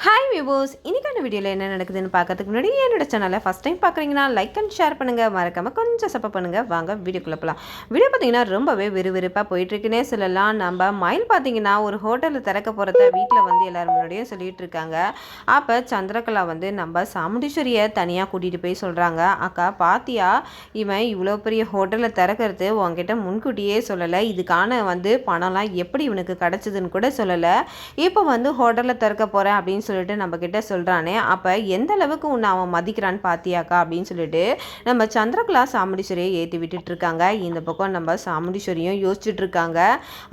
Hi viewers, இன்னைக்கான வீடியோவில் என்ன நடக்குதுன்னு பார்க்கறதுக்கு முன்னாடி என்னோட சேனலை ஃபஸ்ட் டைம் பார்க்குறீங்கன்னா லைக் அண்ட் ஷேர் பண்ணுங்கள், மறக்காமல் கொஞ்சம் சப்போர்ட் பண்ணுங்கள். வாங்க வீடியோக்குள்ளே போகலாம். வீடியோ பார்த்தீங்கன்னா ரொம்பவே விறுவிறுப்பாக போயிட்டுருக்குன்னே சொல்லலாம். நம்ம மயில் பார்த்தீங்கன்னா ஒரு ஹோட்டலில் திறக்க போகிறத வீட்டில் வந்து எல்லோரும் முன்னாடியும் சொல்லிகிட்டு இருக்காங்க. அப்போ சந்திரகலா வந்து நம்ம சாமுண்டீஸ்வரியை தனியாக கூட்டிகிட்டு போய் சொல்கிறாங்க, அக்கா பாத்தியா, இவன் இவ்வளோ பெரிய ஹோட்டலில் திறக்கிறது உங்ககிட்ட முன்கூட்டியே சொல்லலை, இதுக்கான வந்து பணம்லாம் எப்படி இவனுக்கு கிடச்சிதுன்னு கூட சொல்லலை, இப்போ வந்து ஹோட்டலில் திறக்க போகிறேன் அப்படின்னு சொல்லிட்டு நம்ம கிட்ட சொல்கிறானே, அப்போ எந்த அளவுக்கு உன்னை அவன் மதிக்கிறான்னு பார்த்தியாக்கா அப்படின்னு சொல்லிட்டு நம்ம சந்திரகலா சாமுண்டீஸ்வரியை ஏற்றி விட்டுட்டு இருக்காங்க. இந்த பக்கம் நம்ம சாமுண்டீஸ்வரியும் யோசிச்சுட்டு இருக்காங்க.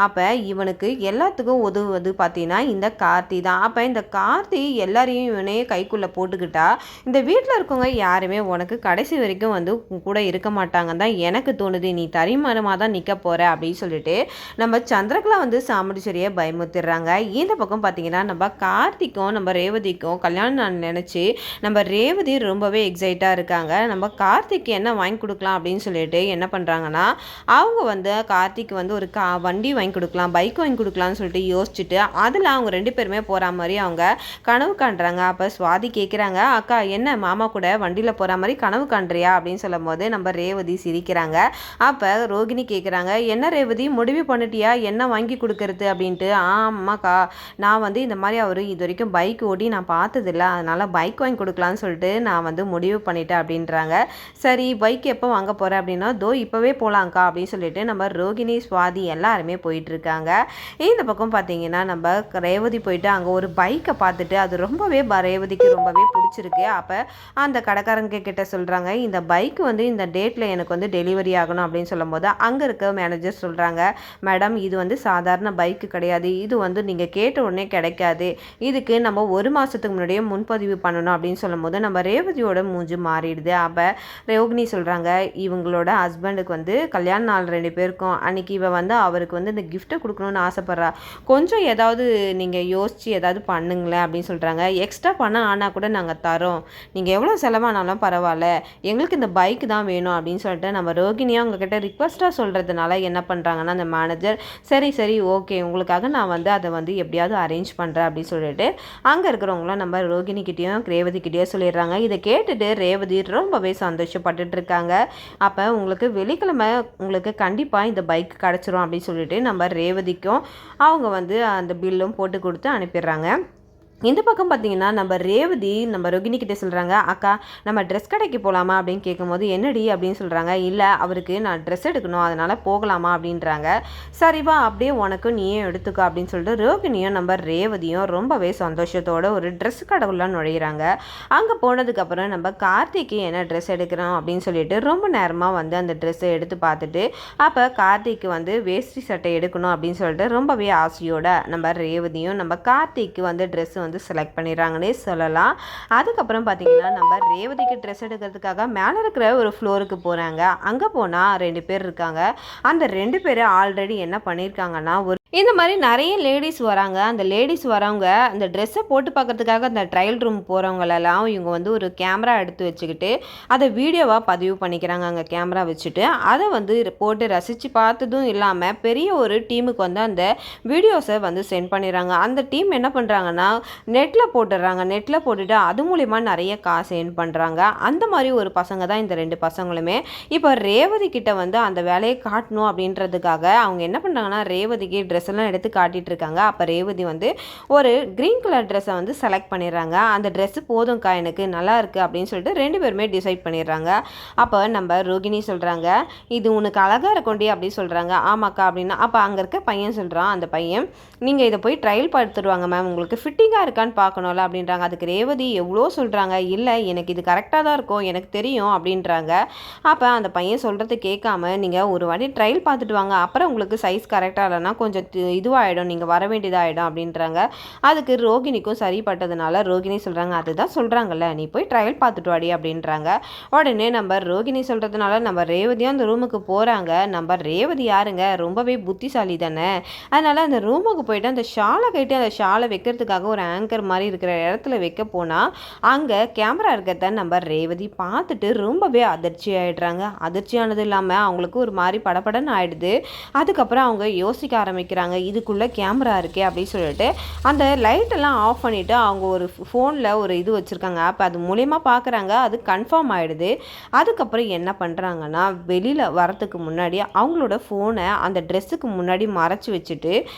அப்போ இவனுக்கு எல்லாத்துக்கும் உதவுவது பார்த்தீங்கன்னா இந்த கார்த்தி தான். அப்போ இந்த கார்த்தி எல்லாரையும் இவனே கைக்குள்ளே போட்டுக்கிட்டா இந்த வீட்டில் இருக்கவங்க யாருமே உனக்கு கடைசி வரைக்கும் வந்து கூட இருக்க மாட்டாங்கன்னு தான் எனக்கு தோணுது, நீ தரிமானமாக தான் நிற்க போகிற அப்படின்னு சொல்லிட்டு நம்ம சந்திரகலா வந்து சாமுண்டீஸ்வரியை பயமுறுத்திடுறாங்க. இந்த பக்கம் பார்த்தீங்கன்னா நம்ம கார்த்திக்கும் நம்ம ரேவதிக்கும் கல்யாணம் நான் நினச்சி நம்ம ரேவதி ரொம்பவே எக்ஸைட்டாக இருக்காங்க. நம்ம கார்த்திக்கு என்ன வாங்கி கொடுக்கலாம் அப்படின்னு சொல்லிட்டு என்ன பண்ணுறாங்கன்னா, அவங்க வந்து கார்த்திக்கு வந்து ஒரு வண்டி வாங்கி கொடுக்கலாம், பைக் வாங்கி கொடுக்கலாம்னு சொல்லிட்டு யோசிச்சுட்டு அதில் அவங்க ரெண்டு பேருமே போகிற மாதிரி அவங்க கனவு காண்றாங்க. அப்போ சுவாதி கேட்குறாங்க, அக்கா என்ன மாமா கூட வண்டியில் போகிற மாதிரி கனவு காண்றியா அப்படின்னு சொல்லும் போது நம்ம ரேவதி சிரிக்கிறாங்க. அப்போ ரோகிணி கேட்குறாங்க, என்ன ரேவதி முடிவு பண்ணிட்டியா என்ன வாங்கி கொடுக்கறது அப்படின்ட்டு. ஆமாக்கா, நான் வந்து இந்த மாதிரி அவர் இது வரைக்கும் பைக் ஓடி நான் பார்த்ததில்ல, அதனால் பைக் வாங்கி கொடுக்கலான்னு சொல்லிட்டு நான் வந்து முடிவு பண்ணிட்டேன் அப்படின்றாங்க. சரி பைக் எப்போ வாங்க போகிறேன் அப்படின்னா, தோ இப்போவே போகலாங்க்கா அப்படின்னு சொல்லிட்டு நம்ம ரோகிணி சுவாதி எல்லாருமே போயிட்டுருக்காங்க. இந்த பக்கம் பார்த்தீங்கன்னா நம்ம ரேவதி போயிட்டு அங்கே ஒரு பைக்கை பார்த்துட்டு அது ரொம்பவே ரேவதிக்கு ரொம்பவே பிடிச்சிருக்கு. அப்போ அந்த கடைக்காரங்க கிட்ட சொல்கிறாங்க, இந்த பைக் வந்து இந்த டேட்டில் எனக்கு வந்து டெலிவரி ஆகணும் அப்படின்னு சொல்லும் போது அங்கே இருக்க மேனேஜர் சொல்கிறாங்க, மேடம் இது வந்து சாதாரண பைக்கு கிடையாது, இது வந்து நீங்கள் கேட்ட உடனே கிடைக்காது, இதுக்கு நம்ம ஒரு மாதத்துக்கு முன்னாடியே முன்பதிவு பண்ணணும் அப்படின்னு சொல்லும் போது நம்ம ரேவதியோட மூஞ்சி மாறிடுது. அப்போ ரோகிணி சொல்கிறாங்க, இவங்களோட ஹஸ்பண்டுக்கு வந்து கல்யாண நாள் ரெண்டு பேருக்கும், அன்றைக்கி இவ வந்து அவருக்கு வந்து இந்த கிஃப்ட்டை கொடுக்கணும்னு ஆசைப்பட்றா, கொஞ்சம் ஏதாவது நீங்கள் யோசித்து ஏதாவது பண்ணுங்களேன் அப்படின்னு சொல்கிறாங்க. எக்ஸ்ட்ரா பணம் ஆனால் கூட நாங்கள் தரோம், நீங்கள் எவ்வளோ செலவானாலும் பரவாயில்ல, எங்களுக்கு இந்த பைக் தான் வேணும் அப்படின்னு சொல்லிட்டு நம்ம ரோகிணியாக அவங்கக்கிட்ட ரிக்வஸ்ட்டாக சொல்கிறதுனால என்ன பண்ணுறாங்கன்னா அந்த மேனேஜர், சரி சரி ஓகே உங்களுக்காக நான் வந்து அதை வந்து எப்படியாவது அரேஞ்ச் பண்ணுறேன் அப்படின்னு சொல்லிட்டு அங்கே இருக்கிறவங்களும் நம்ம ரோகிணிக்கிட்டேயும் ரேவதிக்கிட்டேயும் சொல்லிடுறாங்க. இதை கேட்டுட்டு ரேவதி ரொம்பவே சந்தோஷப்பட்டுட்டு இருக்காங்க. அப்போ உங்களுக்கு வெள்ளிக்கிழமை உங்களுக்கு கண்டிப்பாக இந்த பைக் கிடச்சிரும் அப்படின்னு சொல்லிட்டு நம்ம ரேவதிக்கும் அவங்க வந்து அந்த பில்லும் போட்டு கொடுத்து அனுப்பிடுறாங்க. இந்த பக்கம் பார்த்தீங்கன்னா நம்ம ரேவதி நம்ம ரோகிணி கிட்டே சொல்கிறாங்க, அக்கா நம்ம ட்ரெஸ் கடைக்கு போகலாமா அப்படின்னு கேட்கும்போது, என்னடி அப்படின்னு சொல்கிறாங்க. இல்லை அவருக்கு நான் ட்ரெஸ் எடுக்கணும் அதனால் போகலாமா அப்படின்றாங்க. சரிவா அப்படியே உனக்கும் நீயே எடுத்துக்கோ அப்படின்னு சொல்லிட்டு ரோகிணியும் நம்ம ரேவதியும் ரொம்பவே சந்தோஷத்தோடு ஒரு ட்ரெஸ் கடவுளாக நுழையிறாங்க. அங்கே போனதுக்கப்புறம் நம்ம கார்த்திக்கு என்ன ட்ரெஸ் எடுக்கிறோம் அப்படின்னு சொல்லிட்டு ரொம்ப நேரமாக வந்து அந்த ட்ரெஸ்ஸை எடுத்து பார்த்துட்டு, அப்போ கார்த்திக்கு வந்து வேஷ்டி சட்டை எடுக்கணும் அப்படின்னு சொல்லிட்டு ரொம்பவே ஆசையோட நம்ம ரேவதியும் நம்ம கார்த்திக்கு வந்து ட்ரெஸ் வந்து செலக்ட் பண்ணிடுறாங்கன்னே சொல்லலாம். அதுக்கப்புறம் பார்த்தீங்கன்னா நம்ம ரேவதிக்கு ட்ரெஸ் எடுக்கிறதுக்காக மேலே இருக்கிற ஒரு ஃப்ளோருக்கு போகிறாங்க. அங்கே போனால் ரெண்டு பேர் இருக்காங்க. அந்த ரெண்டு பேர் ஆல்ரெடி என்ன பண்ணியிருக்காங்கன்னா, இந்த மாதிரி நிறைய லேடிஸ் வராங்க. அந்த லேடிஸ் வரவங்க அந்த ட்ரெஸ்ஸை போட்டு பார்க்கறதுக்காக அந்த ட்ரையல் ரூம் போகிறவங்களெல்லாம் இவங்க வந்து ஒரு கேமரா எடுத்து வச்சுக்கிட்டு அதை வீடியோவாக பதிவு பண்ணிக்கிறாங்க. அங்கே கேமரா வச்சுட்டு அதை வந்து போட்டு ரசித்து பார்த்ததும் இல்லாமல் பெரிய ஒரு டீமுக்கு வந்து அந்த வீடியோஸை வந்து சென்ட் பண்ணிடுறாங்க. அந்த டீம் என்ன பண்ணுறாங்கன்னா நெட்டில் போட்டுடுறாங்க. நெட்டில் போட்டுட்டு அது மூலிமா நிறைய காசு ஏர்ன் பண்ணுறாங்க. அந்த மாதிரி ஒரு பசங்க தான் இந்த ரெண்டு பசங்களுமே. இப்போ ரேவதி கிட்ட வந்து அந்த வேலையை காட்டணும் அப்படின்றதுக்காக அவங்க என்ன பண்ணுறாங்கன்னா ரேவதிக்கு ட்ரெஸ் எல்லாம் எடுத்து காட்டிட்டு இருக்காங்க. அப்போ ரேவதி வந்து ஒரு கிரீன் கலர் ட்ரெஸ்ஸை வந்து செலக்ட் பண்ணிடுறாங்க. அந்த ட்ரெஸ்ஸு போதும்க்கா எனக்கு நல்லா இருக்குது அப்படின்னு சொல்லிட்டு ரெண்டு பேருமே டிசைட் பண்ணிடுறாங்க. அப்போ நம்ம ரோகிணி சொல்கிறாங்க, இது உனக்கு அழகாக இருக்கும்டி அப்படின்னு சொல்கிறாங்க. ஆமாக்கா அப்படின்னா அப்போ அங்கே இருக்க பையன் சொல்கிறான், அந்த பையன் நீங்கள் இதை போய் ட்ரையல் பார்த்துருவாங்க மேம், உங்களுக்கு ஃபிட்டிங்காக இருக்கான்னு பார்க்கணும்ல அப்படின்றாங்க. அதுக்கு ரேவதி எவ்வளோ சொல்கிறாங்க, இல்லை எனக்கு இது கரெக்டாக தான் இருக்கும் எனக்கு தெரியும் அப்படின்றாங்க. அப்போ அந்த பையன் சொல்கிறது கேட்காம நீங்கள் ஒரு வாட்டி ட்ரையல் பார்த்துட்டு வாங்க, அப்புறம் உங்களுக்கு சைஸ் கரெக்டாக இல்லைன்னா கொஞ்சம் இதுவாகிடும், நீங்கள் வர வேண்டியதாகிடும் அப்படின்றாங்க. அதுக்கு ரோகிணிக்கும் சரிப்பட்டதுனால ரோகிணி சொல்கிறாங்க, அதுதான் சொல்கிறாங்கல்ல நீ போய் ட்ரையல் பார்த்துட்டு வாடி அப்படின்றாங்க. உடனே நம்ம ரோகிணி சொல்கிறதுனால நம்ம ரேவதியும் அந்த ரூமுக்கு போகிறாங்க. நம்ம ரேவதி யாருங்க, ரொம்பவே புத்திசாலி தானே, அதனால் அந்த ரூமுக்கு போயிட்டு அந்த ஷாலை கட்டி அந்த ஷாலை வைக்கிறதுக்காக ஒரு ஆங்கர் மாதிரி இருக்கிற இடத்துல வைக்க போனால் அங்கே கேமரா இருக்கிறத நம்ம ரேவதி பார்த்துட்டு ரொம்பவே அதிர்ச்சி ஆகிடுறாங்க. அதிர்ச்சியானது இல்லாமல் அவங்களுக்கு ஒரு மாதிரி படபடன்னு ஆகிடுது. அதுக்கப்புறம் அவங்க யோசிக்க ஆரம்பிக்கிறாங்க, யோசிக்கிறாங்க, இதுக்குள்ளே கேமரா இருக்கே அப்படின்னு சொல்லிட்டு அந்த லைட்டெல்லாம் ஆஃப் பண்ணிவிட்டு அவங்க ஒரு ஃபோனில் ஒரு இது வச்சுருக்காங்க ஆப், அது மூலயமா பார்க்குறாங்க. அது கன்ஃபார்ம் ஆகிடுது. அதுக்கப்புறம் என்ன பண்ணுறாங்கன்னா, வெளியில் வரத்துக்கு முன்னாடி அவங்களோட ஃபோனை அந்த ட்ரெஸ்ஸுக்கு முன்னாடி மறைச்சி வச்சுட்டு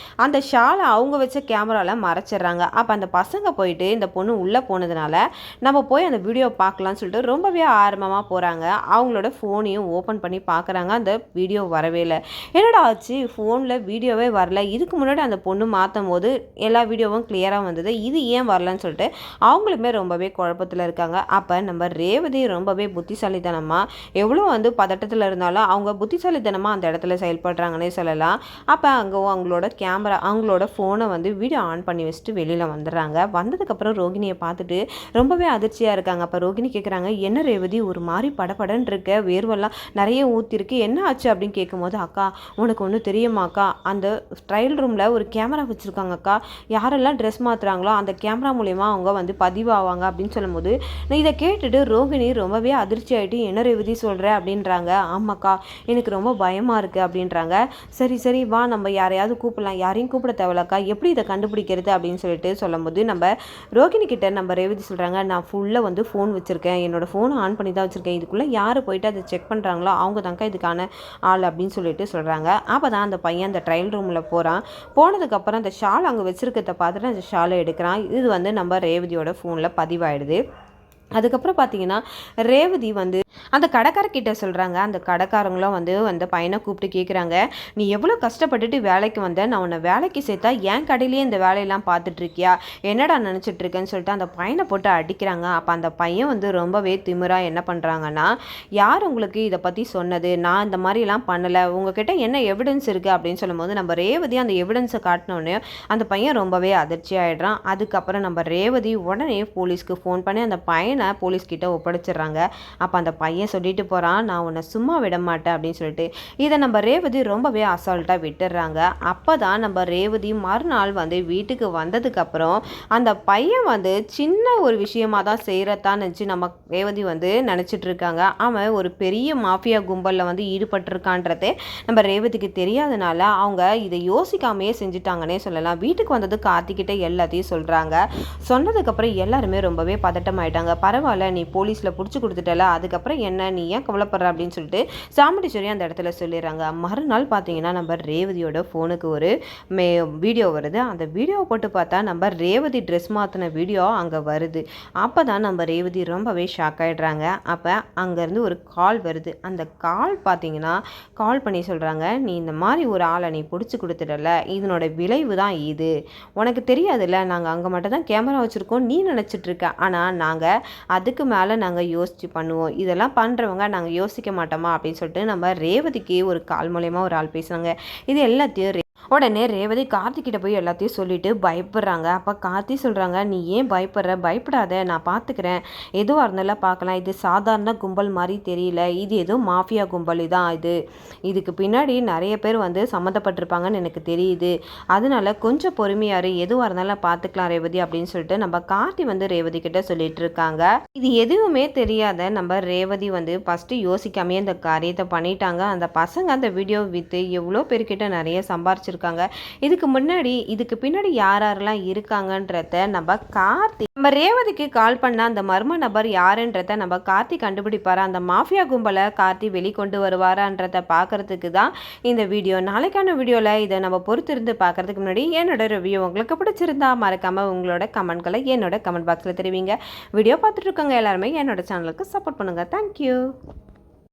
அந்த ஷாலை அவங்க வச்ச கேமராவில் மறைச்சிட்றாங்க. அப்போ அந்த பசங்க போயிட்டு இந்த பொண்ணு உள்ளே போனதுனால நம்ம போய் அந்த வீடியோ பார்க்கலான்னு சொல்லிட்டு ரொம்பவே ஆர்வமாக போகிறாங்க. அவங்களோட ஃபோனையும் ஓப்பன் பண்ணி பார்க்குறாங்க. அந்த வீடியோ வரவே இல்லை. என்னடா ஆச்சு, ஃபோனில் வீடியோவே வரல, இதுக்கு முன்னாடி அந்த பொண்ணு மாற்றும் போது எல்லா வீடியோவும் கிளியராக வந்தது, இது ஏன் வரலன்னு சொல்லிட்டு அவங்களுமே ரொம்பவே குழப்பத்தில் இருக்காங்க. அப்போ நம்ம ரேவதி ரொம்பவே புத்திசாலித்தனமாக, எவ்வளோ வந்து பதட்டத்தில் இருந்தாலும் அவங்க புத்திசாலித்தனமாக அந்த இடத்துல செயல்படுறாங்கன்னே சொல்லலாம். அப்போ அங்கே அவங்களோட கேமரா அவங்களோட ஃபோனை வந்து வீடியோ ஆன் பண்ணி வச்சுட்டு வெளியில் வந்துடுறாங்க. வந்ததுக்கப்புறம் ரோகிணியை பார்த்துட்டு ரொம்பவே அதிர்ச்சியாக இருக்காங்க. அப்போ ரோகிணி கேட்குறாங்க, என்ன ரேவதி ஒரு மாதிரி படபடன்னு இருக்க, வேர்வெல்லாம் நிறைய ஊற்றிருக்கு, என்ன ஆச்சு அப்படின்னு கேட்கும்போது, அக்கா உனக்கு ஒன்று தெரியுமாக்கா, அந்த ட்ரையல் ரூமில் ஒரு கேமரா வச்சுருக்காங்க அக்கா, யாரெல்லாம் ட்ரெஸ் மாற்றுறாங்களோ அந்த கேமரா மூலயமா அவங்க வந்து பதிவாவாங்க அப்படின்னு சொல்லும்போது இதை கேட்டுட்டு ரோகிணி ரொம்பவே அதிர்ச்சி ஆகிட்டு, என்ன ரேவதி சொல்கிற அப்படின்றாங்க. ஆமாக்கா எனக்கு ரொம்ப பயமாக இருக்குது அப்படின்றாங்க. சரி சரி வா நம்ம யாரையாவது கூப்பிடலாம், யாரையும் கூப்பிட தேவையில்லக்கா, எப்படி இதை கண்டுபிடிக்கிறது அப்படின்னு சொல்லிட்டு சொல்லும்போது நம்ம ரோகிணி கிட்ட நம்ம ரேவதி சொல்கிறாங்க, நான் ஃபுல்லாக வந்து ஃபோன் வச்சுருக்கேன், என்னோடய ஃபோனை ஆன் பண்ணி தான் வச்சுருக்கேன், இதுக்குள்ளே யார் போயிட்டு அதை செக் பண்ணுறாங்களோ அவங்க தாங்க்கா இதுக்கான ஆள் அப்படின்னு சொல்லிட்டு சொல்கிறாங்க. அப்போ தான் அந்த பையன் அந்த ட்ரையல் ரூமில் போகிறான். போனதுக்கப்புறம் அந்த ஷால் அங்கே வச்சுருக்கிறத பார்த்துட்டு அந்த ஷாலை எடுக்கிறான். இது வந்து நம்ம ரேவதியோட ஃபோனில் பதிவாயிடுது. அதுக்கப்புறம் பார்த்தீங்கன்னா ரேவதி வந்து அந்த கடைக்காரர்கிட்ட சொல்கிறாங்க. அந்த கடைக்காரங்களும் வந்து அந்த பையனை கூப்பிட்டு கேட்குறாங்க, நீ எவ்வளோ கஷ்டப்பட்டுட்டு வேலைக்கு வந்த, நான் உன்னை வேலைக்கு சேர்த்தா என் கடையிலேயே இந்த வேலையெல்லாம் பார்த்துட்ருக்கியா, என்னடா நினச்சிட்ருக்கேன்னு சொல்லிட்டு அந்த பையனை போட்டு அடிக்கிறாங்க. அப்போ அந்த பையன் வந்து ரொம்பவே திமிராக என்ன பண்ணுறாங்கன்னா, யார் உங்களுக்கு இதை பற்றி சொன்னது, நான் இந்த மாதிரிலாம் பண்ணலை, உங்ககிட்ட என்ன எவிடன்ஸ் இருக்குது அப்படின்னு சொல்லும்போது நம்ம ரேவதி அந்த எவிடன்ஸை காட்டினோடனே அந்த பையன் ரொம்பவே அதிர்ச்சி ஆகிடுறான். அதுக்கப்புறம் நம்ம ரேவதி உடனே போலீஸ்க்கு ஃபோன் பண்ணி அந்த பையனை போலீஸ்கிட்ட ஒப்படைச்சிடுறாங்க. அப்போ அந்த பையன் சொல்லிட்டு போகிறான், நான் உன்னை சும்மா விட மாட்டேன் அப்படின்னு சொல்லிட்டு. இதை நம்ம ரேவதி ரொம்பவே அசால்ட்டாக விட்டுடுறாங்க. அப்போ தான் நம்ம ரேவதி மறுநாள் வந்து வீட்டுக்கு வந்ததுக்கப்புறம் அந்த பையன் வந்து சின்ன ஒரு விஷயமாக தான் செய்கிறதான் நினச்சி நம்ம ரேவதி வந்து நினச்சிட்டு இருக்காங்க. அவன் ஒரு பெரிய மாஃபியா கும்பலில் வந்து ஈடுபட்டிருக்கான்றதே நம்ம ரேவதிக்கு தெரியாதனால அவங்க இதை யோசிக்காமையே செஞ்சுட்டாங்கன்னே சொல்லலாம். வீட்டுக்கு வந்தது கார்த்திக்கிட்ட எல்லாத்தையும் சொல்கிறாங்க. சொன்னதுக்கப்புறம் எல்லாருமே ரொம்பவே பதட்டமாயிட்டாங்க. பரவாயில்ல நீ போலீஸில் பிடிச்சி கொடுத்துட்டல, அதுக்கப்புறம் என்ன நீ ஏன் கவலைப்படுற அப்படின்னு சொல்லிட்டு சாமுண்டீஸ்வரி அந்த இடத்துல சொல்லிடுறாங்க. மறுநாள் பார்த்தீங்கன்னா நம்ம ரேவதியோட ஃபோனுக்கு ஒரு வீடியோ வருது. அந்த வீடியோவை போட்டு பார்த்தா நம்ம ரேவதி ட்ரெஸ் மாற்றின வீடியோ அங்கே வருது. அப்போ தான் நம்ம ரேவதி ரொம்பவே ஷாக் ஆகிடுறாங்க. அப்போ அங்கேருந்து ஒரு கால் வருது. அந்த கால் பார்த்தீங்கன்னா கால் பண்ணி சொல்கிறாங்க, நீ இந்த மாதிரி ஒரு ஆளை நீ பிடிச்சி கொடுத்துடல, இதனோட விளைவு தான் இது, உனக்கு தெரியாதுல்ல, நாங்கள் அங்கே மட்டும் தான் கேமரா வச்சுருக்கோம் நீ நினச்சிட்ருக்க, ஆனால் நாங்கள் அதுக்கு மேலே நாங்கள் யோசித்து பண்ணுவோம், இதெல்லாம் பண்ணுறவங்க நாங்கள் யோசிக்க மாட்டோமா அப்படின்னு சொல்லிட்டு நம்ம ரேவதிக்கு ஒரு கால் மூலயமா ஒரு ஆள் பேசுனாங்க. இது எல்லாத்தையும் உடனே ரேவதி கார்த்திக்கிட்ட போய் எல்லாத்தையும் சொல்லிட்டு பயப்படுறாங்க. அப்போ கார்த்தி சொல்கிறாங்க, நீ ஏன் பயப்படுற, பயப்படாத, நான் பார்த்துக்கிறேன், எதுவாக இருந்தாலும் பார்க்கலாம், இது சாதாரண கும்பல் மாதிரி தெரியல, இது ஏதோ மாஃபியா கும்பல் தான், இதுக்கு பின்னாடி நிறைய பேர் வந்து சம்மந்தப்பட்டிருப்பாங்கன்னு எனக்கு தெரியுது, அதனால கொஞ்சம் பொறுமையாரு, எதுவாக இருந்தாலும் பார்த்துக்கலாம் ரேவதி அப்படின்னு சொல்லிட்டு நம்ம கார்த்தி வந்து ரேவதி கிட்ட சொல்லிட்டு இருக்காங்க. இது எதுவுமே தெரியாத நம்ம ரேவதி வந்து ஃபஸ்ட்டு யோசிக்காமே அந்த காரியத்தை பண்ணிட்டாங்க. அந்த பசங்க அந்த வீடியோ விற்று எவ்வளோ பேர்கிட்ட நிறைய சம்பாரிச்சிருக்காங்க. இதுக்கு பின்னாடி யாரெல்லாம் இருக்காங்கன்றத நம்ம ரேவதிக்கு கால் பண்ண அந்த மர்ம நபர் யாருன்றத நம்ம கார்த்தி கண்டுபிடிப்பாரா, அந்த மாஃபியா கும்பலை கார்த்தி வெளிக்கொண்டு வருவாரான்றத பார்க்கறதுக்கு தான் இந்த வீடியோ. நாளைக்கான வீடியோவில் இதை நம்ம பொறுத்திருந்து பார்க்கறதுக்கு முன்னாடி என்னோட ரிவ்யூ உங்களுக்கு பிடிச்சிருந்தா மறக்காம உங்களோட கமெண்ட்களை என்னோட கமெண்ட் பாக்ஸில் தெரிவிங்க. வீடியோ பார்த்துட்டு இருக்கவங்க எல்லாருமே என்னோட சேனலுக்கு சப்போர்ட் பண்ணுங்க. தேங்க்யூ.